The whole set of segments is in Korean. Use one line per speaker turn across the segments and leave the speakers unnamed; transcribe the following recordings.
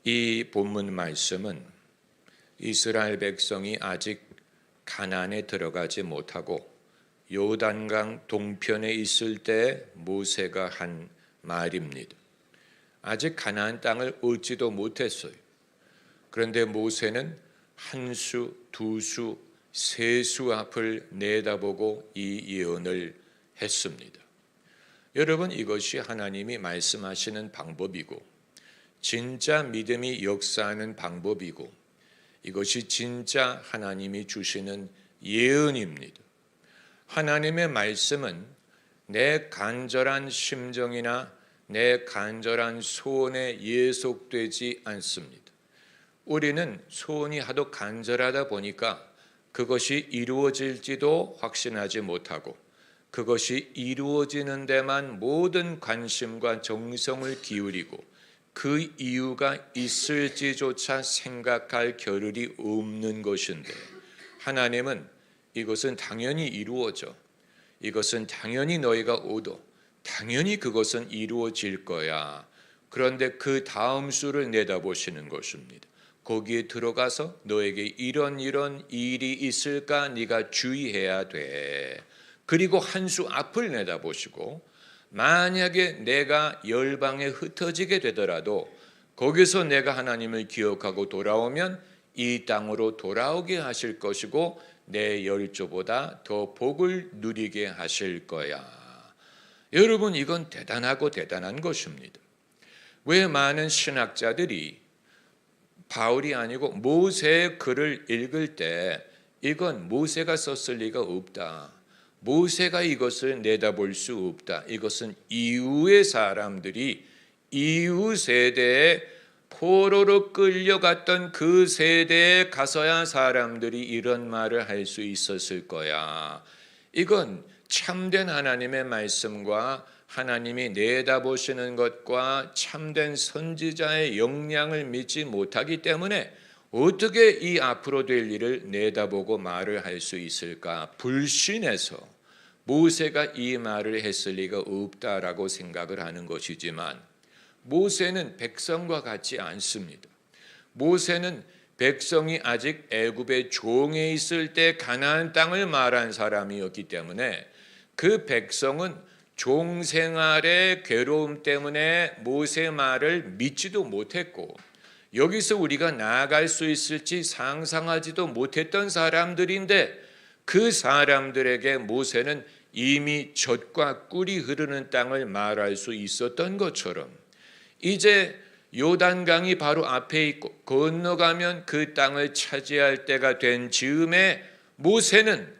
이 본문 말씀은 이스라엘 백성이 아직 가나안에 들어가지 못하고 요단강 동편에 있을 때 모세가 한 말입니다. 아직 가나안 땅을 얻지도 못했어요. 그런데 모세는 한 수, 두 수, 세 수 앞을 내다보고 이 예언을 했습니다. 여러분, 이것이 하나님이 말씀하시는 방법이고 진짜 믿음이 역사하는 방법이고 이것이 진짜 하나님이 주시는 예언입니다. 하나님의 말씀은 내 간절한 심정이나 내 간절한 소원에 예속되지 않습니다. 우리는 소원이 하도 간절하다 보니까 그것이 이루어질지도 확신하지 못하고 그것이 이루어지는 데만 모든 관심과 정성을 기울이고 그 이유가 있을지조차 생각할 겨를이 없는 것인데, 하나님은 이것은 당연히 이루어져, 이것은 당연히 너희가 얻어, 당연히 그것은 이루어질 거야. 그런데 그 다음 수를 내다보시는 것입니다. 거기에 들어가서 너에게 이런 일이 있을까 네가 주의해야 돼. 그리고 한 수 앞을 내다보시고 만약에 내가 열방에 흩어지게 되더라도 거기서 내가 하나님을 기억하고 돌아오면 이 땅으로 돌아오게 하실 것이고 내 열조보다 더 복을 누리게 하실 거야. 여러분, 이건 대단하고 대단한 것입니다. 왜 많은 신학자들이 바울이 아니고 모세의 글을 읽을 때 이건 모세가 썼을 리가 없다, 모세가 이것을 내다볼 수 없다, 이것은 이후의 사람들이 이후 세대에 포로로 끌려갔던 그 세대에 가서야 사람들이 이런 말을 할 수 있었을 거야. 이건 참된 하나님의 말씀과 하나님이 내다보시는 것과 참된 선지자의 역량을 믿지 못하기 때문에 어떻게 이 앞으로 될 일을 내다보고 말을 할 수 있을까? 불신해서 모세가 이 말을 했을 리가 없다라고 생각을 하는 것이지만, 모세는 백성과 같지 않습니다. 모세는 백성이 아직 애굽의 종에 있을 때 가나안 땅을 말한 사람이었기 때문에 그 백성은 종생활의 괴로움 때문에 모세 말을 믿지도 못했고 여기서 우리가 나아갈 수 있을지 상상하지도 못했던 사람들인데, 그 사람들에게 모세는 이미 젖과 꿀이 흐르는 땅을 말할 수 있었던 것처럼 이제 요단강이 바로 앞에 있고 건너가면 그 땅을 차지할 때가 된 즈음에 모세는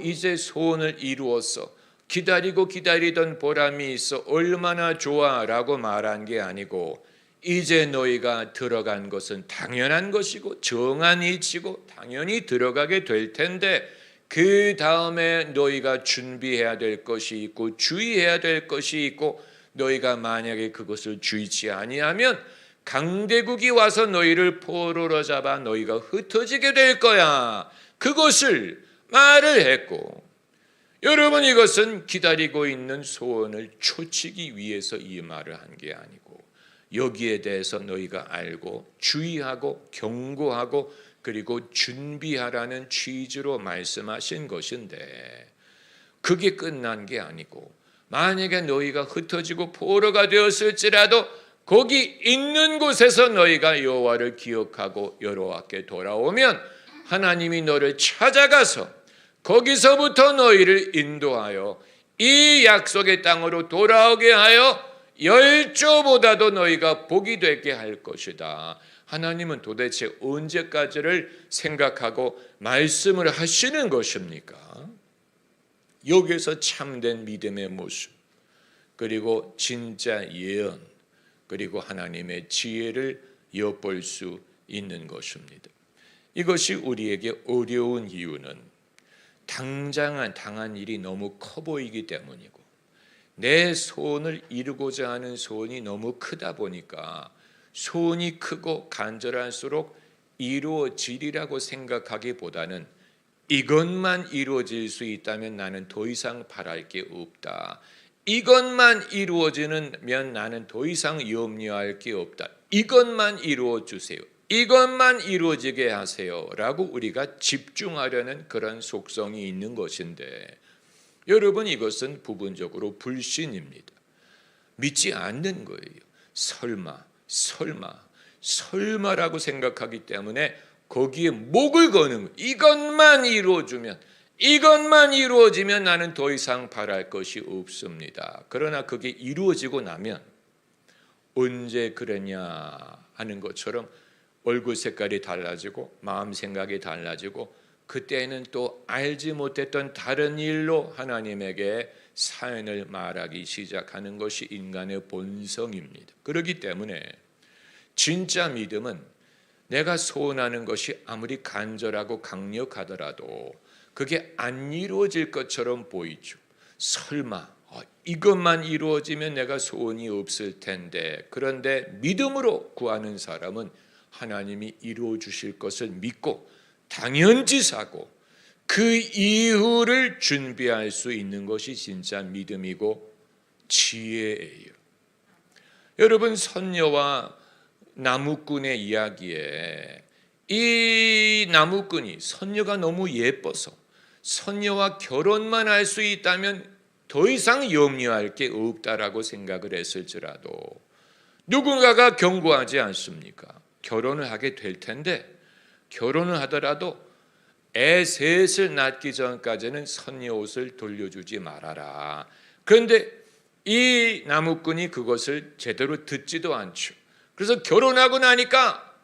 이제 소원을 이루었어, 기다리고 기다리던 보람이 있어, 얼마나 좋아 라고 말한 게 아니고 이제 너희가 들어간 것은 당연한 것이고 정한 이치고 당연히 들어가게 될 텐데 그 다음에 너희가 준비해야 될 것이 있고 주의해야 될 것이 있고, 너희가 만약에 그것을 주의치 아니하면 강대국이 와서 너희를 포로로 잡아 너희가 흩어지게 될 거야. 그것을 말을 했고, 여러분, 이것은 기다리고 있는 소원을 초치기 위해서 이 말을 한 게 아니고 여기에 대해서 너희가 알고 주의하고 경고하고 그리고 준비하라는 취지로 말씀하신 것인데, 그게 끝난 게 아니고 만약에 너희가 흩어지고 포로가 되었을지라도 거기 있는 곳에서 너희가 여호와를 기억하고 여호와께 돌아오면 하나님이 너를 찾아가서 거기서부터 너희를 인도하여 이 약속의 땅으로 돌아오게 하여 열조보다도 너희가 복이 되게 할 것이다. 하나님은 도대체 언제까지를 생각하고 말씀을 하시는 것입니까? 여기에서 참된 믿음의 모습, 그리고 진짜 예언, 그리고 하나님의 지혜를 엿볼 수 있는 것입니다. 이것이 우리에게 어려운 이유는 당장 당한 일이 너무 커 보이기 때문이고 내 소원을 이루고자 하는 소원이 너무 크다 보니까 소원이 크고 간절할수록 이루어지리라고 생각하기보다는 이것만 이루어질 수 있다면 나는 더 이상 바랄 게 없다, 이것만 이루어지면 나는 더 이상 염려할 게 없다. 이것만 이루어 주세요. 이것만 이루어지게 하세요. 라고 우리가 집중하려는 그런 속성이 있는 것인데, 여러분, 이것은 부분적으로 불신입니다. 믿지 않는 거예요. 설마라고 생각하기 때문에 거기에 목을 거는 거예요. 이것만 이루어지면 나는 더 이상 바랄 것이 없습니다. 그러나 그게 이루어지고 나면 언제 그러냐 하는 것처럼 얼굴 색깔이 달라지고 마음 생각이 달라지고, 그때는 또 알지 못했던 다른 일로 하나님에게 사연을 말하기 시작하는 것이 인간의 본성입니다. 그렇기 때문에 진짜 믿음은 내가 소원하는 것이 아무리 간절하고 강력하더라도 그게 안 이루어질 것처럼 보이죠. 설마 이것만 이루어지면 내가 소원이 없을 텐데, 그런데 믿음으로 구하는 사람은 하나님이 이루어 주실 것을 믿고 당연지사고 그 이후를 준비할 수 있는 것이 진짜 믿음이고 지혜예요. 여러분, 선녀와 나무꾼의 이야기에 이 나무꾼이 선녀가 너무 예뻐서 선녀와 결혼만 할 수 있다면 더 이상 염려할 게 없다라고 생각을 했을지라도 누군가가 경고하지 않습니까? 결혼을 하게 될 텐데, 결혼을 하더라도 애 셋을 낳기 전까지는 선녀 옷을 돌려주지 말아라. 그런데 이 나무꾼이 그것을 제대로 듣지도 않죠. 그래서 결혼하고 나니까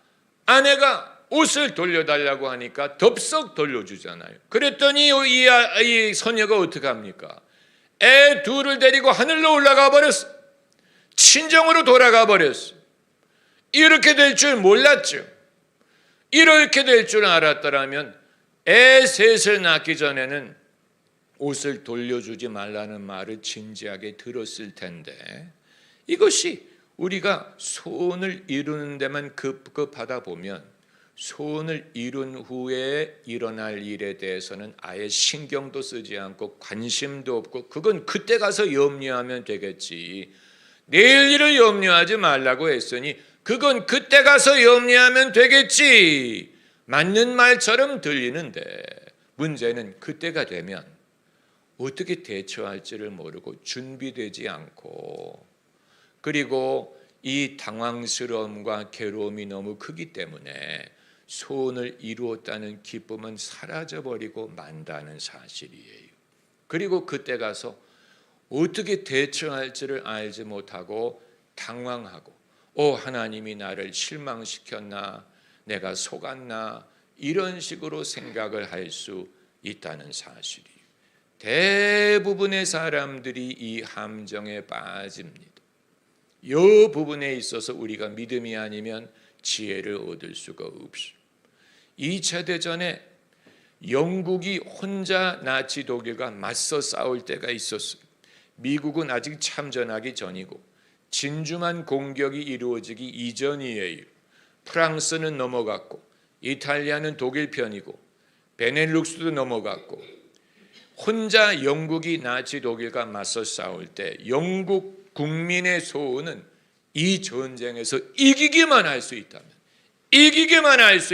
아내가 옷을 돌려달라고 하니까 덥석 돌려주잖아요. 그랬더니 이 선녀가 어떻게 합니까? 애 둘을 데리고 하늘로 올라가 버렸어. 친정으로 돌아가 버렸어. 이렇게 될 줄 몰랐죠. 이렇게 될 줄 알았더라면 애 셋을 낳기 전에는 옷을 돌려주지 말라는 말을 진지하게 들었을 텐데, 이것이 우리가 소원을 이루는 데만 급급하다 보면 소원을 이룬 후에 일어날 일에 대해서는 아예 신경도 쓰지 않고 관심도 없고, 그건 그때 가서 염려하면 되겠지, 내일 일을 염려하지 말라고 했으니 그건 그때 가서 염려하면 되겠지, 맞는 말처럼 들리는데, 문제는 그때가 되면 어떻게 대처할지를 모르고 준비되지 않고, 그리고 이 당황스러움과 괴로움이 너무 크기 때문에 소원을 이루었다는 기쁨은 사라져버리고 만다는 사실이에요. 그리고 그때 가서 어떻게 대처할지를 알지 못하고 당황하고, 하나님이 나를 실망시켰나, 내가 속았나, 이런 식으로 생각을 할 수 있다는 사실이에요. 대부분의 사람들이 이 함정에 빠집니다. 이 부분에 있어서 우리가 믿음이 아니면 지혜를 얻을 수가 없어요. 2차 대전에 영국이 혼자 나치 독일과 맞서 싸울 때가 있었어요. 미국은 아직 참전하기 전이고 진주만 공격이 이루어지기 이전이에요. 프랑스는 넘어갔고 이탈리아는 독일 편이고 베넬룩스도 넘어갔고, 혼자 영국이 나치 독일과 맞서 싸울 때 영국 국민의 소원은 이 전쟁에서 이기기만 할 수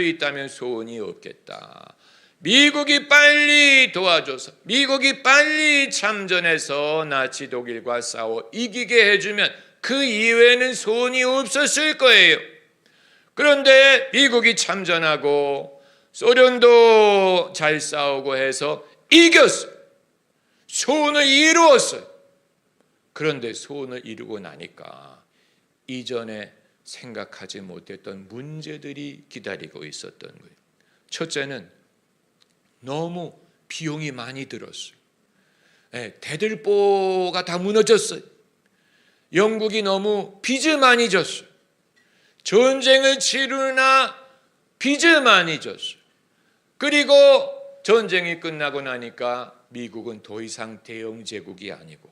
있다면 소원이 없겠다. 미국이 빨리 도와줘서, 미국이 빨리 참전해서 나치 독일과 싸워 이기게 해주면 그 이외에는 소원이 없었을 거예요. 그런데 미국이 참전하고 소련도 잘 싸우고 해서 이겼어요. 소원을 이루었어요. 그런데 소원을 이루고 나니까 이전에 생각하지 못했던 문제들이 기다리고 있었던 거예요. 첫째는 너무 비용이 많이 들었어요. 대들보가 다 무너졌어요. 영국이 너무 빚을 많이 졌어요. 전쟁을 치르나 빚을 많이 졌어요. 그리고 전쟁이 끝나고 나니까 미국은 더 이상 대영 제국이 아니고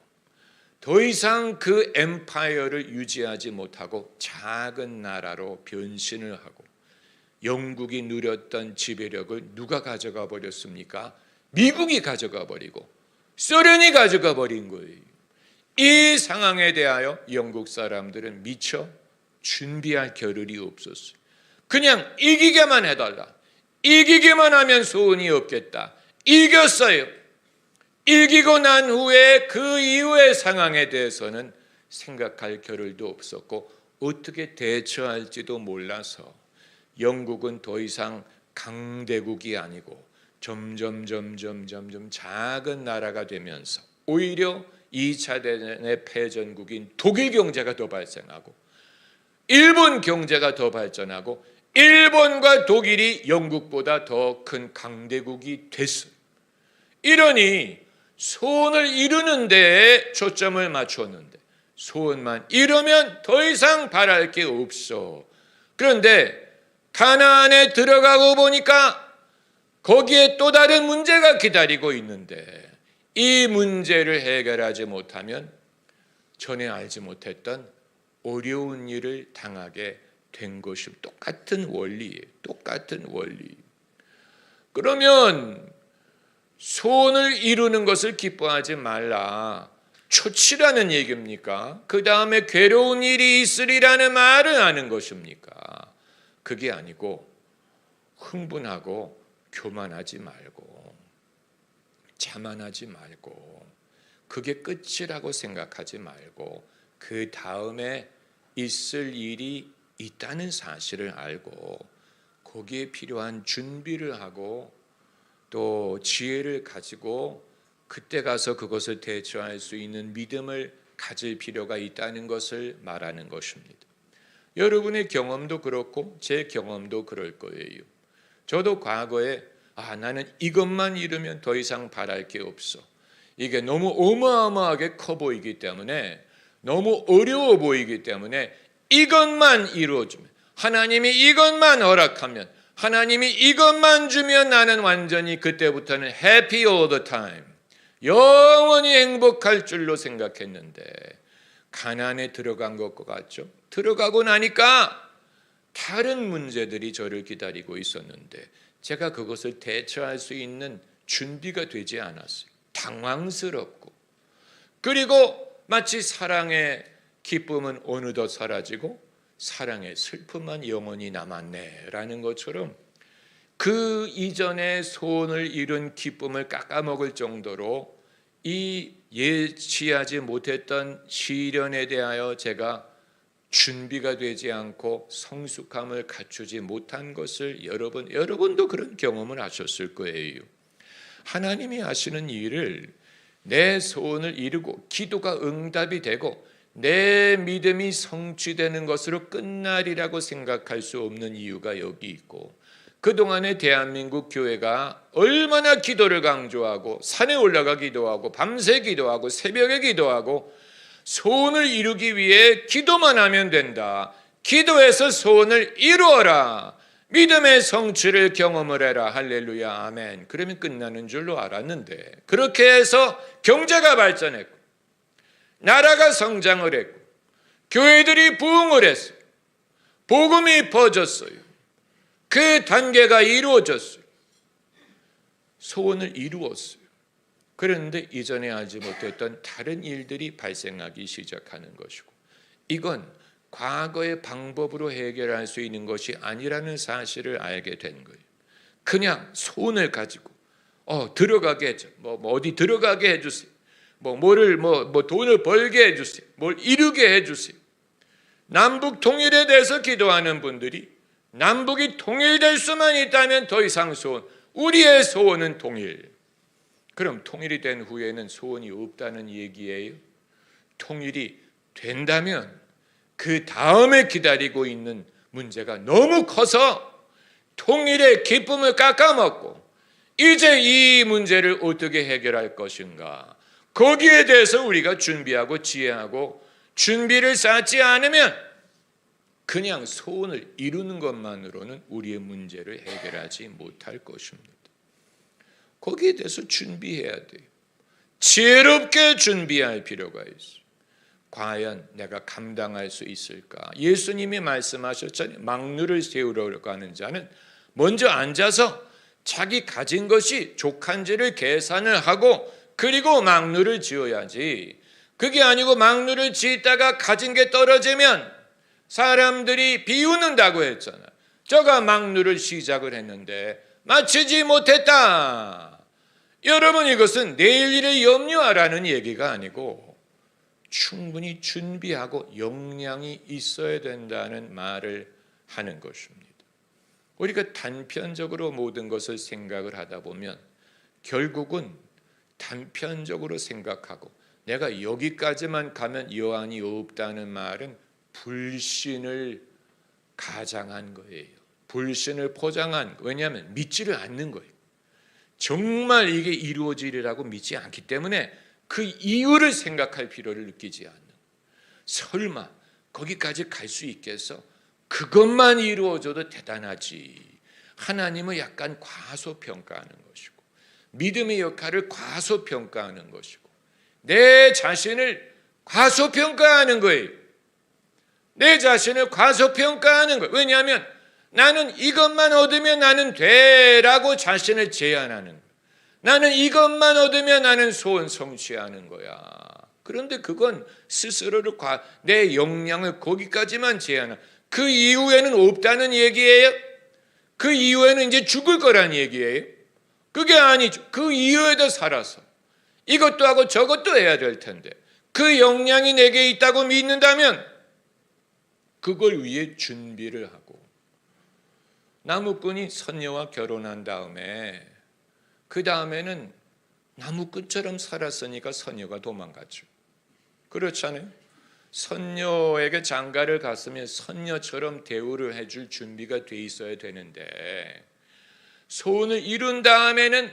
더 이상 그 엠파이어를 유지하지 못하고 작은 나라로 변신을 하고, 영국이 누렸던 지배력을 누가 가져가 버렸습니까? 미국이 가져가 버리고 소련이 가져가 버린 거예요. 이 상황에 대하여 영국 사람들은 미처 준비할 겨를이 없었어요. 그냥 이기게만 해달라. 이기기만 하면 소원이 없겠다. 이겼어요. 이기고 난 후에 그 이후의 상황에 대해서는 생각할 겨를도 없었고 어떻게 대처할지도 몰라서 영국은 더 이상 강대국이 아니고 점점 작은 나라가 되면서 오히려 2차 대전의 패전국인 독일 경제가 더 발생하고 일본 경제가 더 발전하고 일본과 독일이 영국보다 더 큰 강대국이 됐어요. 이러니 소원을 이루는 데에 초점을 맞췄는데 소원만 이루면 더 이상 바랄 게 없어. 그런데 가나안에 들어가고 보니까 거기에 또 다른 문제가 기다리고 있는데 이 문제를 해결하지 못하면 전에 알지 못했던 어려운 일을 당하게 된 것이 똑같은 원리예요. 똑같은 원리. 그러면 소원을 이루는 것을 기뻐하지 말라. 초치라는 얘기입니까? 그 다음에 괴로운 일이 있으리라는 말을 하는 것입니까? 그게 아니고 흥분하고 교만하지 말고 자만하지 말고 그게 끝이라고 생각하지 말고 그 다음에 있을 일이 있다는 사실을 알고 거기에 필요한 준비를 하고 또 지혜를 가지고 그때 가서 그것을 대처할 수 있는 믿음을 가질 필요가 있다는 것을 말하는 것입니다. 여러분의 경험도 그렇고 제 경험도 그럴 거예요. 저도 과거에 나는 이것만 이루면 더 이상 바랄 게 없어. 이게 너무 어마어마하게 커 보이기 때문에 너무 어려워 보이기 때문에 이것만 이루어주면 하나님이 이것만 허락하면 하나님이 이것만 주면 나는 완전히 그때부터는 happy all the time 영원히 행복할 줄로 생각했는데 가나안에 들어간 것과 같죠. 들어가고 나니까 다른 문제들이 저를 기다리고 있었는데 제가 그것을 대처할 수 있는 준비가 되지 않았어요. 당황스럽고 그리고 마치 사랑의 기쁨은 어느덧 사라지고 사랑의 슬픔만 영원히 남았네라는 것처럼 그 이전에 소원을 이룬 기쁨을 깎아먹을 정도로 이 예치하지 못했던 시련에 대하여 제가 준비가 되지 않고 성숙함을 갖추지 못한 것을 여러분도 그런 경험을 하셨을 거예요. 하나님이 하시는 일을 내 소원을 이루고 기도가 응답이 되고 내 믿음이 성취되는 것으로 끝날이라고 생각할 수 없는 이유가 여기 있고 그동안의 대한민국 교회가 얼마나 기도를 강조하고 산에 올라가 기도하고 밤새 기도하고 새벽에 기도하고 소원을 이루기 위해 기도만 하면 된다. 기도해서 소원을 이루어라. 믿음의 성취를 경험을 해라. 할렐루야 아멘. 그러면 끝나는 줄로 알았는데 그렇게 해서 경제가 발전했고 나라가 성장을 했고 교회들이 부흥을 했어요. 복음이 퍼졌어요. 그 단계가 이루어졌어요. 소원을 이루었어요. 그런데 이전에 알지 못했던 다른 일들이 발생하기 시작하는 것이고 이건 과거의 방법으로 해결할 수 있는 것이 아니라는 사실을 알게 된 거예요. 그냥 소원을 가지고 들어가게 해줘. 어디 들어가게 해주세요. 돈을 벌게 해주세요. 뭘 이루게 해주세요. 남북 통일에 대해서 기도하는 분들이 남북이 통일될 수만 있다면 더 이상 소원, 우리의 소원은 통일. 그럼 통일이 된 후에는 소원이 없다는 얘기예요. 통일이 된다면 그 다음에 기다리고 있는 문제가 너무 커서 통일의 기쁨을 깎아먹고 이제 이 문제를 어떻게 해결할 것인가, 거기에 대해서 우리가 준비하고 지혜하고 준비를 쌓지 않으면 그냥 소원을 이루는 것만으로는 우리의 문제를 해결하지 못할 것입니다. 거기에 대해서 준비해야 돼요. 지혜롭게 준비할 필요가 있어요. 과연 내가 감당할 수 있을까? 예수님이 말씀하셨잖아요. 망루를 세우러 가는 자는 먼저 앉아서 자기 가진 것이 족한지를 계산을 하고 그리고 망루를 지어야지. 그게 아니고 망루를 짓다가 가진 게 떨어지면 사람들이 비웃는다고 했잖아요. 저가 망루를 시작을 했는데 마치지 못했다. 여러분, 이것은 내일 일을 염려하라는 얘기가 아니고 충분히 준비하고 역량이 있어야 된다는 말을 하는 것입니다. 우리가 단편적으로 모든 것을 생각을 하다 보면 결국은 단편적으로 생각하고 내가 여기까지만 가면 여한이 없다는 말은 불신을 가장한 거예요. 불신을 포장한 거예요. 왜냐하면 믿지를 않는 거예요. 정말 이게 이루어지리라고 믿지 않기 때문에 그 이유를 생각할 필요를 느끼지 않는 거예요. 설마 거기까지 갈 수 있겠어? 그것만 이루어져도 대단하지. 하나님을 약간 과소평가하는 것이고 믿음의 역할을 과소평가하는 것이고 내 자신을 과소평가하는 거예요. 내 자신을 과소평가하는 거예요. 왜냐하면 나는 이것만 얻으면 나는 돼라고 자신을 제한하는 거예요. 나는 이것만 얻으면 나는 소원 성취하는 거야. 그런데 그건 스스로를 내 역량을 거기까지만 제한하는, 그 이후에는 없다는 얘기예요? 그 이후에는 이제 죽을 거란 얘기예요? 그게 아니죠. 그 이후에도 살아서 이것도 하고 저것도 해야 될 텐데 그 역량이 내게 있다고 믿는다면 그걸 위해 준비를 하고, 나무꾼이 선녀와 결혼한 다음에 그 다음에는 나무꾼처럼 살았으니까 선녀가 도망갔죠. 그렇잖아요. 선녀에게 장가를 갔으면 선녀처럼 대우를 해줄 준비가 돼 있어야 되는데 소원을 이룬 다음에는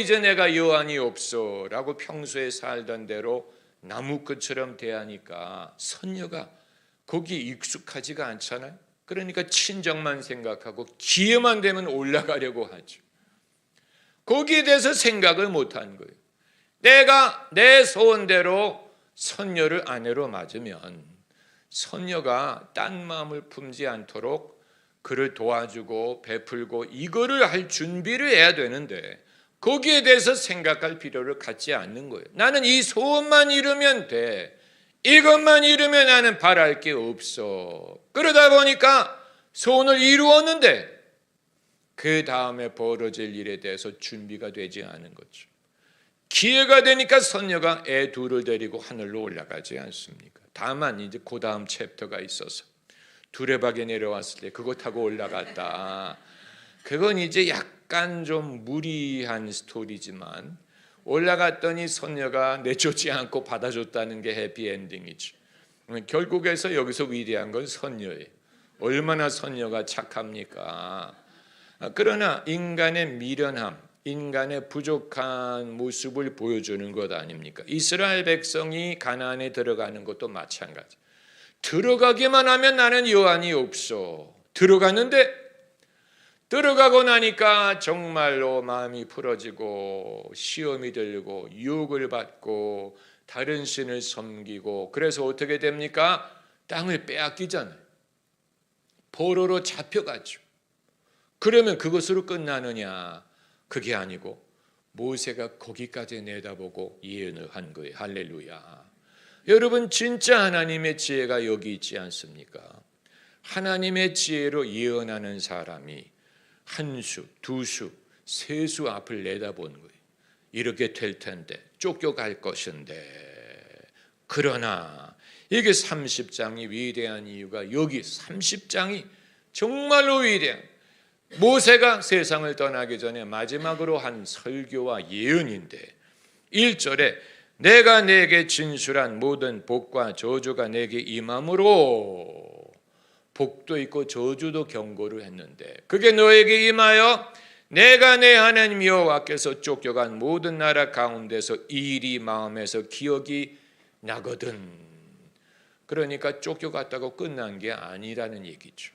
이제 내가 여한이 없어 라고 평소에 살던 대로 나무꾼처럼 대하니까 선녀가 거기 익숙하지가 않잖아요. 그러니까 친정만 생각하고 기회만 되면 올라가려고 하죠. 거기에 대해서 생각을 못한 거예요. 내가 내 소원대로 선녀를 아내로 맞으면 선녀가 딴 마음을 품지 않도록 그를 도와주고 베풀고 이거를 할 준비를 해야 되는데 거기에 대해서 생각할 필요를 갖지 않는 거예요. 나는 이 소원만 이루면 돼. 이것만 이루면 나는 바랄 게 없어. 그러다 보니까 소원을 이루었는데 그 다음에 벌어질 일에 대해서 준비가 되지 않은 거죠. 기회가 되니까 선녀가 애 둘을 데리고 하늘로 올라가지 않습니까? 다만 이제 그 다음 챕터가 있어서 두레박에 내려왔을 때 그거 타고 올라갔다. 그건 이제 약간 좀 무리한 스토리지만 올라갔더니 선녀가 내쫓지 않고 받아줬다는 게 해피엔딩이죠. 결국에서 여기서 위대한 건 선녀예요. 얼마나 선녀가 착합니까? 그러나 인간의 미련함, 인간의 부족한 모습을 보여주는 것 아닙니까? 이스라엘 백성이 가나안에 들어가는 것도 마찬가지. 들어가기만 하면 나는 여한이 없어. 들어가고 나니까 정말로 마음이 풀어지고 시험이 들고 유혹을 받고 다른 신을 섬기고 그래서 어떻게 됩니까? 땅을 빼앗기잖아요. 포로로 잡혀가죠. 그러면 그것으로 끝나느냐? 그게 아니고 모세가 거기까지 내다보고 예언을 한 거예요. 할렐루야. 여러분, 진짜 하나님의 지혜가 여기 있지 않습니까? 하나님의 지혜로 예언하는 사람이 한 수, 두 수, 세 수 앞을 내다보는 거예요. 이렇게 될 텐데, 쫓겨갈 것인데. 그러나 이게 30장이 위대한 이유가 여기 30장이 정말로 위대한, 모세가 세상을 떠나기 전에 마지막으로 한 설교와 예언인데 1절에 내가 내게 진술한 모든 복과 저주가 내게 임함으로, 복도 있고 저주도 경고를 했는데 그게 너에게 임하여 내가 내 하나님 여호와께서 쫓겨간 모든 나라 가운데서 이 일이 마음에서 기억이 나거든. 그러니까 쫓겨갔다고 끝난 게 아니라는 얘기죠.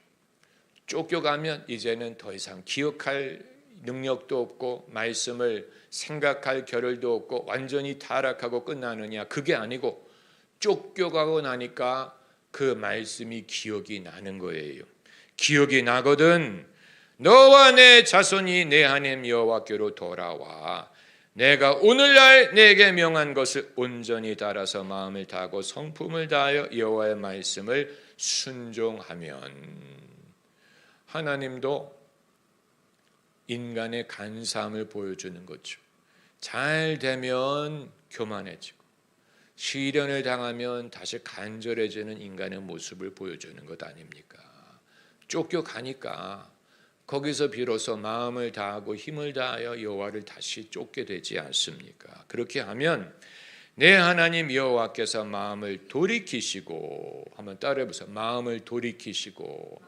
쫓겨가면 이제는 더 이상 기억할 능력도 없고 말씀을 생각할 겨를도 없고 완전히 타락하고 끝나느냐? 그게 아니고 쫓겨가고 나니까 그 말씀이 기억이 나는 거예요. 기억이 나거든. 너와 내 자손이 내 하나님 여호와께로 돌아와 내가 오늘날 내게 명한 것을 온전히 따라서 마음을 다하고 성품을 다하여 여호와의 말씀을 순종하면, 하나님도 인간의 간사함을 보여주는 거죠. 잘 되면 교만해지고 시련을 당하면 다시 간절해지는 인간의 모습을 보여주는 것 아닙니까? 쫓겨가니까 거기서 비로소 마음을 다하고 힘을 다하여 여호와를 다시 쫓게 되지 않습니까? 그렇게 하면 내 하나님 여호와께서 마음을 돌이키시고, 한번 따라해 보세요. 마음을 돌이키시고.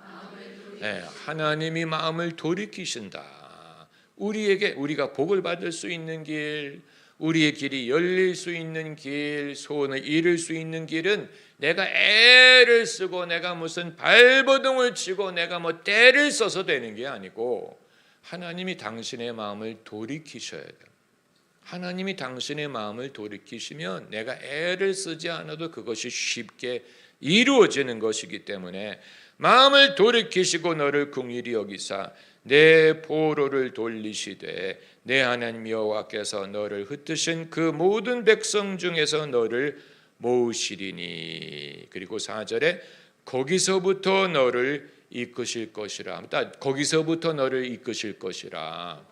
네, 하나님이 마음을 돌이키신다. 우리에게, 우리가 복을 받을 수 있는 길, 우리의 길이 열릴 수 있는 길, 소원을 이룰 수 있는 길은 내가 애를 쓰고 내가 무슨 발버둥을 치고 내가 뭐 떼를 써서 되는 게 아니고, 하나님이 당신의 마음을 돌이키셔야 돼요. 하나님이 당신의 마음을 돌이키시면 내가 애를 쓰지 않아도 그것이 쉽게 이루어지는 것이기 때문에, 마음을 돌이키시고 너를 긍휼히 여기사 내 보로를 돌리시되 내 하나님 여호와께서 너를 흩으신 그 모든 백성 중에서 너를 모으시리니. 그리고 4절에 거기서부터 너를 이끄실 것이라. 거기서부터 너를 이끄실 것이라.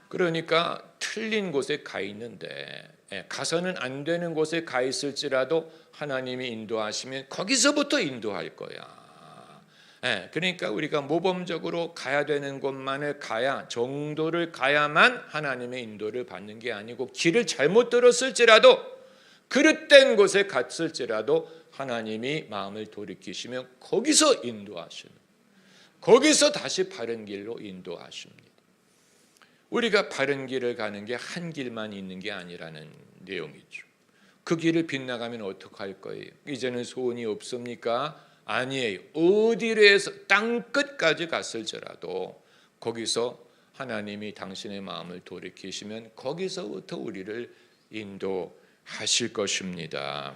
그러니까 틀린 곳에 가 있는데, 가서는 안 되는 곳에 가 있을지라도 하나님이 인도하시면 거기서부터 인도할 거야. 그러니까 우리가 모범적으로 가야 되는 곳만을 가야, 정도를 가야만 하나님의 인도를 받는 게 아니고, 길을 잘못 들었을지라도, 그릇된 곳에 갔을지라도 하나님이 마음을 돌이키시면 거기서 인도하시는, 거기서 다시 바른 길로 인도하십니다. 우리가 바른 길을 가는 게 한 길만 있는 게 아니라는 내용이죠. 그 길을 빗나가면 어떡할 거예요? 이제는 소원이 없습니까? 아니에요. 어디로 해서 땅 끝까지 갔을지라도 거기서 하나님이 당신의 마음을 돌이키시면 거기서부터 우리를 인도하실 것입니다.